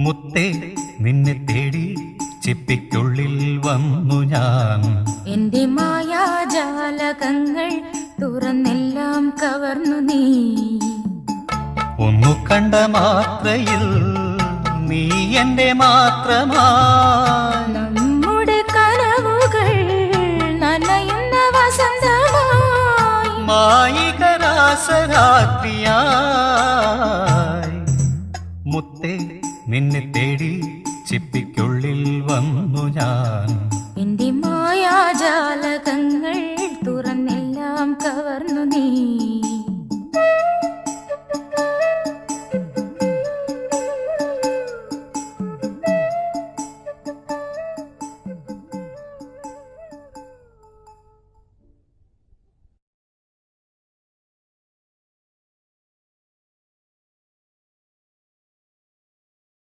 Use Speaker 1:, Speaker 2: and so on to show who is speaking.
Speaker 1: മുത്തേ നിന്നെ തേടി ചിപ്പിക്കുള്ളിൽ വന്നു ഞാൻ.
Speaker 2: എന്റെ മായാജാലകങ്ങൾ തുറന്നെല്ലാം കവർന്നു നീ.
Speaker 1: ഒന്നു കണ്ട മാത്രയിൽ നീ എന്റെ മാത്രമായി.
Speaker 2: നമ്മുടെ കനവുകൾ നനയുന്ന വസന്തമായി.
Speaker 1: മായികരാസരാത്രിയായി മുത്തേ നിന്നെ തേടി ചിപ്പിക്കുള്ളിൽ വന്നു ഞാൻ.
Speaker 2: എന്റെ മായാജാലകങ്ങൾ